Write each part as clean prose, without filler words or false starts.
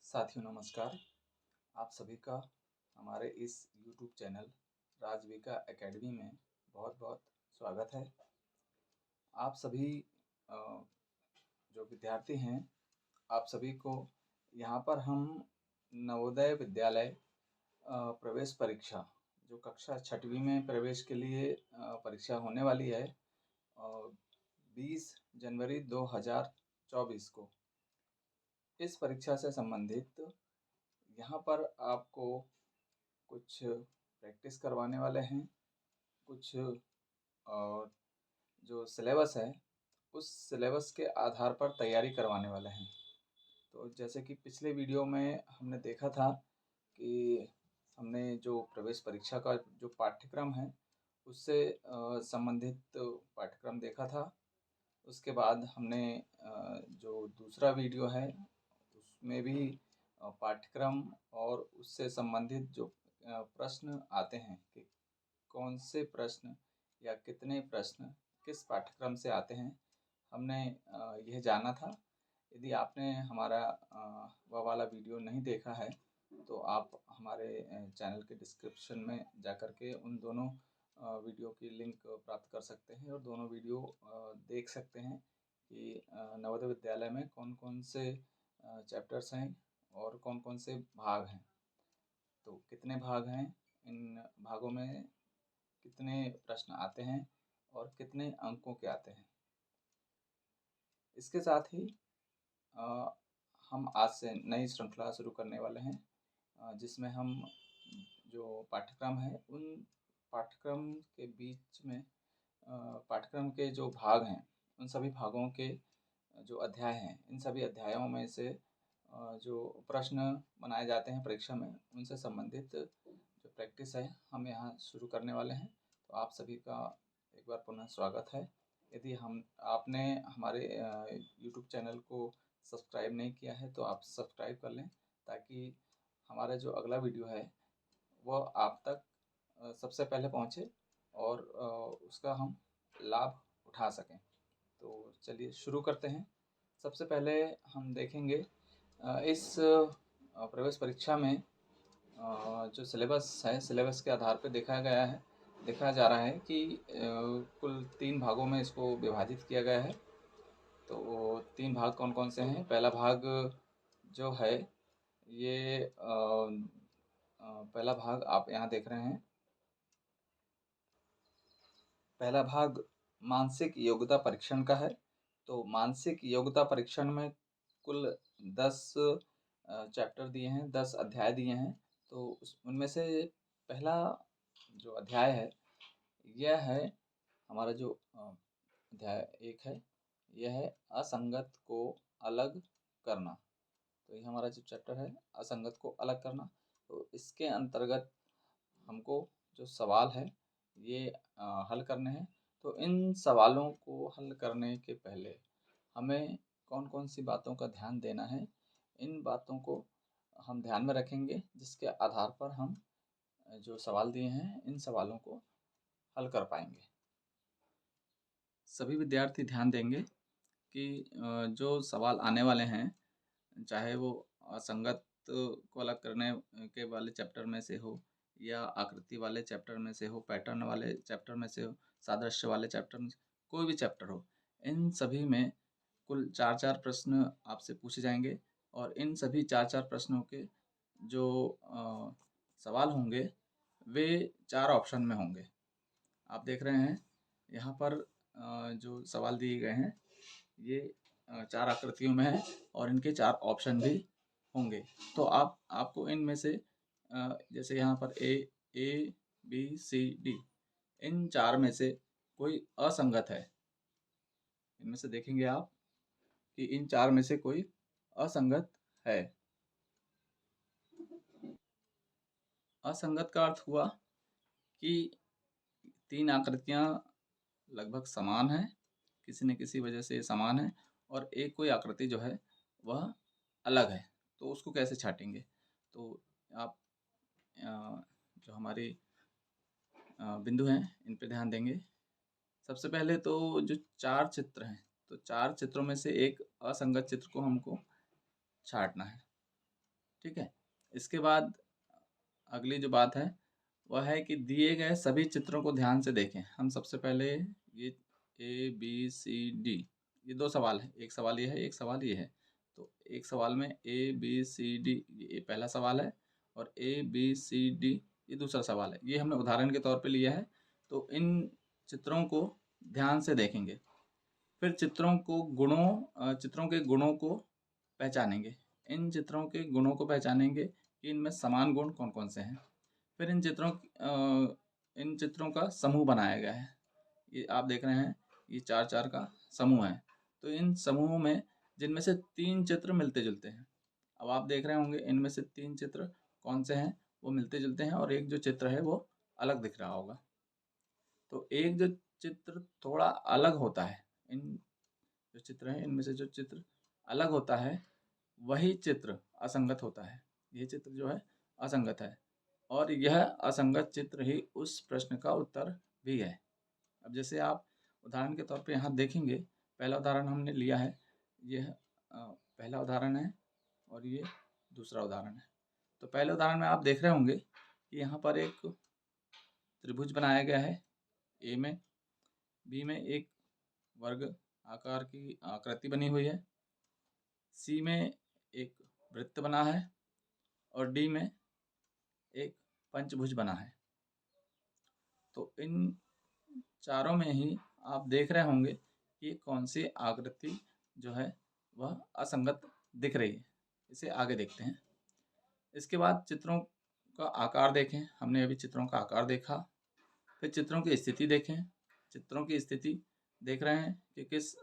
साथियों नमस्कार। आप सभी का हमारे इस YouTube चैनल राजविका एकेडमी में बहुत बहुत स्वागत है। आप सभी अ, जो विद्यार्थी हैं, आप सभी को यहाँ पर हम नवोदय विद्यालय प्रवेश परीक्षा जो कक्षा 6वीं में प्रवेश के लिए परीक्षा होने वाली है 20 जनवरी 2024 को, इस परीक्षा से संबंधित यहाँ पर आपको कुछ प्रैक्टिस करवाने वाले हैं, कुछ और जो सिलेबस है उस सिलेबस के आधार पर तैयारी करवाने वाले हैं। तो जैसे कि पिछले वीडियो में हमने देखा था कि हमने जो प्रवेश परीक्षा का जो पाठ्यक्रम है उससे संबंधित पाठ्यक्रम देखा था। उसके बाद हमने जो दूसरा वीडियो है उसमें भी पाठ्यक्रम और उससे संबंधित जो प्रश्न आते हैं कि कौन से प्रश्न या कितने प्रश्न किस पाठ्यक्रम से आते हैं, हमने यह जाना था। यदि आपने हमारा वह वाला वीडियो नहीं देखा है तो आप हमारे चैनल के डिस्क्रिप्शन में जाकर के उन दोनों वीडियो की लिंक प्राप्त कर सकते हैं और दोनों वीडियो देख सकते हैं कि नवोदय विद्यालय में कौन कौन से चैप्टर्स हैं और कौन कौन से भाग हैं। तो कितने भाग हैं, इन भागों में कितने प्रश्न आते हैं और कितने अंकों के आते हैं। इसके साथ ही हम आज से नई श्रृंखला शुरू करने वाले हैं जिसमें हम जो पाठ्यक्रम है उन पाठ्यक्रम के बीच में पाठ्यक्रम के जो भाग हैं उन सभी भागों के जो अध्याय हैं, इन सभी अध्यायों में से जो प्रश्न बनाए जाते हैं परीक्षा में उनसे संबंधित जो प्रैक्टिस है हम यहाँ शुरू करने वाले हैं। तो आप सभी का एक बार पुनः स्वागत है। यदि आपने हमारे YouTube चैनल को सब्सक्राइब नहीं किया है तो आप सब्सक्राइब कर लें ताकि हमारा जो अगला वीडियो है वह आप तक सबसे पहले पहुँचे और उसका हम लाभ उठा सकें। तो चलिए शुरू करते हैं। सबसे पहले हम देखेंगे इस प्रवेश परीक्षा में जो सिलेबस है, सिलेबस के आधार पर देखा जा रहा है कि कुल 3 भागों में इसको विभाजित किया गया है। तो 3 भाग कौन कौन से हैं? पहला भाग जो है ये पहला भाग आप यहाँ देख रहे हैं। पहला भाग मानसिक योग्यता परीक्षण का है। तो मानसिक योग्यता परीक्षण में कुल 10 चैप्टर दिए हैं, 10 अध्याय दिए हैं। तो उनमें से पहला जो अध्याय है यह है हमारा जो अध्याय 1 है, यह है असंगत को अलग करना। तो ये हमारा जो चैप्टर है असंगत को अलग करना। तो इसके अंतर्गत हमको जो सवाल है ये हल करने हैं। तो इन सवालों को हल करने के पहले हमें कौन कौन सी बातों का ध्यान देना है, इन बातों को हम ध्यान में रखेंगे जिसके आधार पर हम जो सवाल दिए हैं इन सवालों को हल कर पाएंगे। सभी विद्यार्थी ध्यान देंगे कि जो सवाल आने वाले हैं, चाहे वो असंगत को अलग करने के वाले चैप्टर में से हो या आकृति वाले चैप्टर में से हो, पैटर्न वाले चैप्टर में से हो, सादृश्य वाले चैप्टर में, कोई भी चैप्टर हो, इन सभी में कुल 4-4 प्रश्न आपसे पूछे जाएंगे और इन सभी 4-4 प्रश्नों के जो सवाल होंगे वे 4 ऑप्शन में होंगे। आप देख रहे हैं यहाँ पर जो सवाल दिए गए हैं ये 4 आकृतियों में है और इनके 4 ऑप्शन भी होंगे। तो आपको इनमें से जैसे यहाँ पर ए बी सी डी, इन 4 में से कोई असंगत है। इनमें से देखेंगे आप कि इन 4 में से कोई असंगत है। असंगत का अर्थ हुआ कि 3 आकृतियाँ लगभग समान हैं, किसी न किसी वजह से समान है और एक कोई आकृति जो है वह अलग है। तो उसको कैसे छाटेंगे? तो आप जो हमारी बिंदु हैं इन पे ध्यान देंगे। सबसे पहले तो जो 4 चित्र हैं, तो 4 चित्रों में से एक असंगत चित्र को हमको छाटना है। ठीक है। इसके बाद अगली जो बात है वह है कि दिए गए सभी चित्रों को ध्यान से देखें। हम सबसे पहले ये ए बी सी डी, ये दो सवाल हैं, एक सवाल ये है, एक सवाल ये है। तो एक सवाल में ए बी सी डी ये पहला सवाल है और ए बी सी डी ये दूसरा सवाल है। ये हमने उदाहरण के तौर पे लिया है। तो इन चित्रों को ध्यान से देखेंगे, फिर चित्रों के गुणों को पहचानेंगे। इन चित्रों के गुणों को पहचानेंगे कि इनमें समान गुण कौन कौन से हैं। फिर इन चित्रों का समूह बनाया गया है। ये आप देख रहे हैं, ये 4-4 का समूह है। तो इन समूहों में जिनमें से 3 चित्र मिलते-जुलते हैं। अब आप देख रहे होंगे इनमें से 3 चित्र कौन से हैं, वो मिलते-जुलते हैं और एक जो चित्र है वो अलग दिख रहा होगा। तो एक जो चित्र थोड़ा अलग होता है, इन जो चित्र हैं इनमें से जो चित्र अलग होता है वही चित्र असंगत होता है। ये चित्र जो है असंगत है और यह असंगत चित्र ही उस प्रश्न का उत्तर भी है। अब जैसे आप उदाहरण के तौर पे यहाँ देखेंगे, पहला उदाहरण हमने लिया है, यह पहला उदाहरण है और ये दूसरा उदाहरण है। तो पहले उदाहरण में आप देख रहे होंगे कि यहाँ पर एक त्रिभुज बनाया गया है ए में, बी में एक वर्ग आकार की आकृति बनी हुई है, सी में एक वृत्त बना है और डी में एक पंचभुज बना है। तो इन चारों में ही आप देख रहे होंगे कि कौन सी आकृति जो है वह असंगत दिख रही है। इसे आगे देखते हैं। इसके बाद चित्रों का आकार देखें। हमने अभी चित्रों का आकार देखा। फिर चित्रों की स्थिति देखें। चित्रों की स्थिति देख रहे हैं कि किस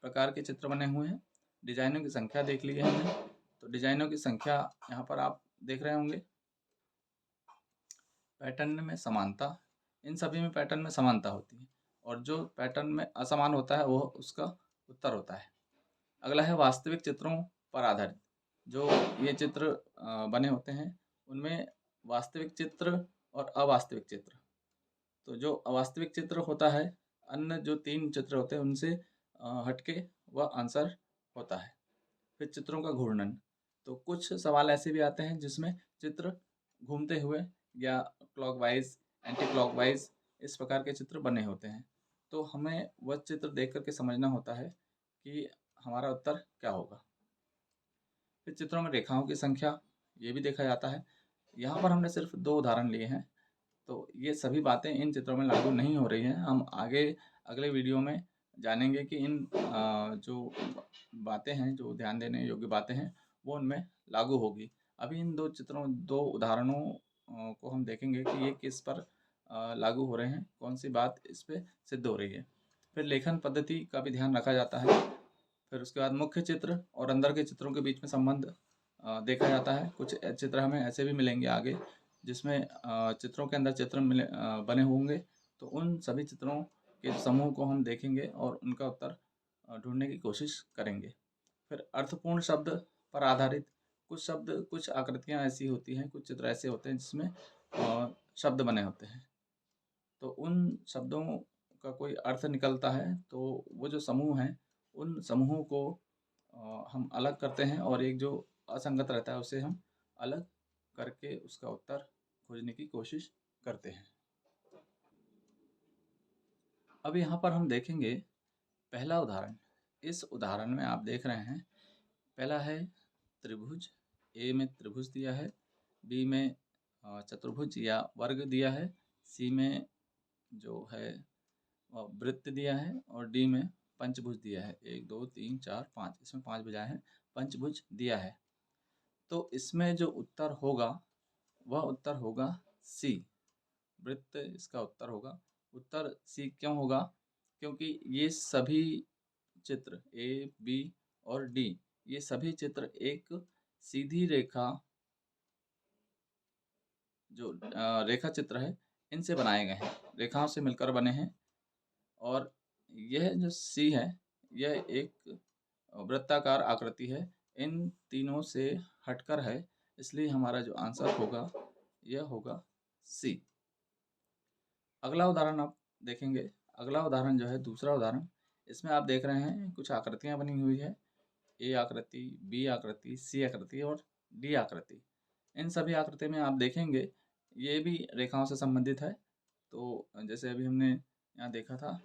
प्रकार के चित्र बने हुए हैं। डिजाइनों की संख्या देख ली है हमने। तो डिजाइनों की संख्या यहाँ पर आप देख रहे होंगे। पैटर्न में समानता, इन सभी में पैटर्न में समानता होती है और जो पैटर्न में असमान होता है वो उसका उत्तर होता है। अगला है वास्तविक चित्रों पर आधारित। जो ये चित्र बने होते हैं उनमें वास्तविक चित्र और अवास्तविक चित्र। तो जो अवास्तविक चित्र होता है, अन्य जो 3 चित्र होते हैं उनसे हटके वह आंसर होता है। फिर चित्रों का घूर्णन। तो कुछ सवाल ऐसे भी आते हैं जिसमें चित्र घूमते हुए या क्लॉकवाइज, एंटी क्लॉकवाइज इस प्रकार के चित्र बने होते हैं। तो हमें वह चित्र देख कर के समझना होता है कि हमारा उत्तर क्या होगा। फिर चित्रों में रेखाओं की संख्या, ये भी देखा जाता है। यहाँ पर हमने सिर्फ 2 उदाहरण लिए हैं, तो ये सभी बातें इन चित्रों में लागू नहीं हो रही हैं। हम आगे अगले वीडियो में जानेंगे कि इन जो बातें हैं, जो ध्यान देने योग्य बातें हैं, वो उनमें लागू होगी। अभी इन 2 उदाहरणों को हम देखेंगे कि ये किस पर लागू हो रहे हैं, कौन सी बात इस पे सिद्ध हो रही है। फिर लेखन पद्धति का भी ध्यान रखा जाता है। फिर उसके बाद मुख्य चित्र और अंदर के चित्रों के बीच में संबंध देखा जाता है। कुछ चित्र हमें ऐसे भी मिलेंगे आगे जिसमें चित्रों के अंदर चित्र बने होंगे। तो उन सभी चित्रों के समूह को हम देखेंगे और उनका उत्तर ढूंढने की कोशिश करेंगे। फिर अर्थपूर्ण शब्द पर आधारित। कुछ शब्द, कुछ आकृतियाँ ऐसी होती हैं, कुछ चित्र ऐसे होते हैं जिसमें शब्द बने होते हैं। तो उन शब्दों का कोई अर्थ निकलता है, तो वो जो समूह हैं उन समूहों को हम अलग करते हैं और एक जो असंगत रहता है उसे हम अलग करके उसका उत्तर खोजने की कोशिश करते हैं। अब यहाँ पर हम देखेंगे पहला उदाहरण। इस उदाहरण में आप देख रहे हैं, पहला है त्रिभुज। ए में त्रिभुज दिया है, बी में चतुर्भुज या वर्ग दिया है, सी में जो है वृत्त दिया है और डी में पंचभुज दिया है। 1 2 3 4 5, इसमें 5 भुजाएं हैं, पंचभुज दिया है। तो इसमें जो उत्तर होगा वह उत्तर होगा सी, वृत्त इसका उत्तर होगा। उत्तर सी क्यों होगा? क्योंकि ये सभी चित्र ए, बी और डी, ये सभी चित्र एक सीधी रेखा, जो रेखा चित्र है, इनसे बनाए गए हैं, रेखाओं से मिलकर बने हैं। और यह जो सी है यह एक वृत्ताकार आकृति है, इन तीनों से हटकर है, इसलिए हमारा जो आंसर होगा यह होगा सी। अगला उदाहरण आप देखेंगे। अगला उदाहरण जो है दूसरा उदाहरण, इसमें आप देख रहे हैं कुछ आकृतियाँ बनी हुई है। ए आकृति, बी आकृति, सी आकृति और डी आकृति। इन सभी आकृति में आप देखेंगे ये भी रेखाओं से संबंधित है। तो जैसे अभी हमने यहाँ देखा था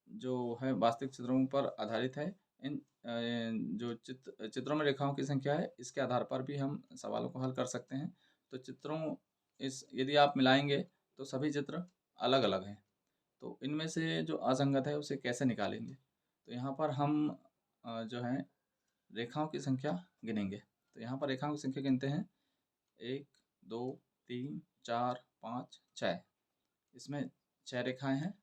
जो है वास्तविक चित्रों पर आधारित है। इन जो चित्रों में रेखाओं की संख्या है, इसके आधार पर भी हम सवालों को हल कर सकते हैं। तो चित्रों यदि आप मिलाएंगे तो सभी चित्र अलग अलग हैं। तो इनमें से जो असंगत है उसे कैसे निकालेंगे? तो यहाँ पर हम जो है रेखाओं की संख्या गिनेंगे। तो यहाँ पर रेखाओं की संख्या गिनते हैं 1, 2, 3, 4, 5, 6। इसमें 6 रेखाएं हैं।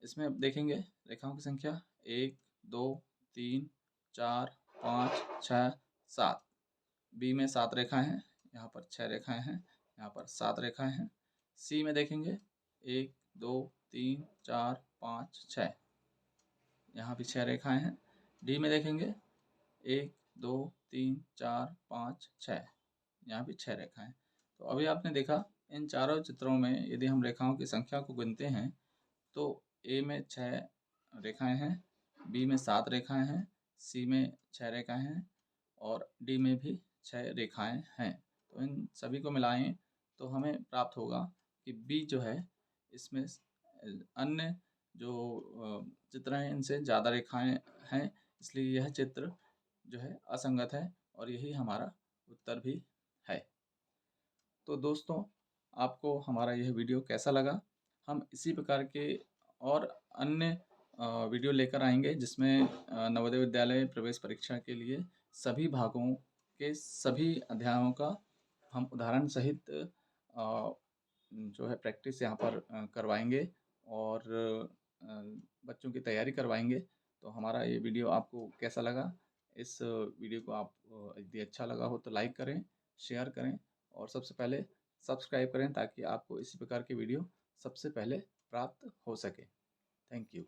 इसमें अब देखेंगे रेखाओं की संख्या 1, 2, 3, 4, 5, 6, 7। बी में 7 रेखाएं हैं, यहाँ पर 6 रेखाएं हैं, यहाँ पर 7 रेखाएं हैं। सी में देखेंगे 1, 2, 3, 4, 5, 6, यहाँ भी 6 रेखाएं हैं। डी में देखेंगे 1, 2, 3, 4, 5, 6, यहाँ भी 6 रेखाएं। तो अभी आपने देखा इन चारों चित्रों में यदि हम रेखाओं की संख्या को गिनते हैं तो ए में 6 रेखाएं हैं, बी में 7 रेखाएं हैं, सी में 6 रेखाएं हैं और डी में भी 6 रेखाएं हैं। तो इन सभी को मिलाएं तो हमें प्राप्त होगा कि बी जो है इसमें अन्य जो चित्र हैं इनसे ज़्यादा रेखाएं हैं, इसलिए यह चित्र जो है असंगत है और यही हमारा उत्तर भी है। तो दोस्तों, आपको हमारा यह वीडियो कैसा लगा? हम इसी प्रकार के और अन्य वीडियो लेकर आएंगे जिसमें नवोदय विद्यालय प्रवेश परीक्षा के लिए सभी भागों के सभी अध्यायों का हम उदाहरण सहित जो है प्रैक्टिस यहाँ पर करवाएंगे और बच्चों की तैयारी करवाएंगे। तो हमारा ये वीडियो आपको कैसा लगा? इस वीडियो को आप यदि अच्छा लगा हो तो लाइक करें, शेयर करें और सबसे पहले सब्सक्राइब करें ताकि आपको इसी प्रकार के वीडियो सबसे पहले प्राप्त हो सके। Thank you.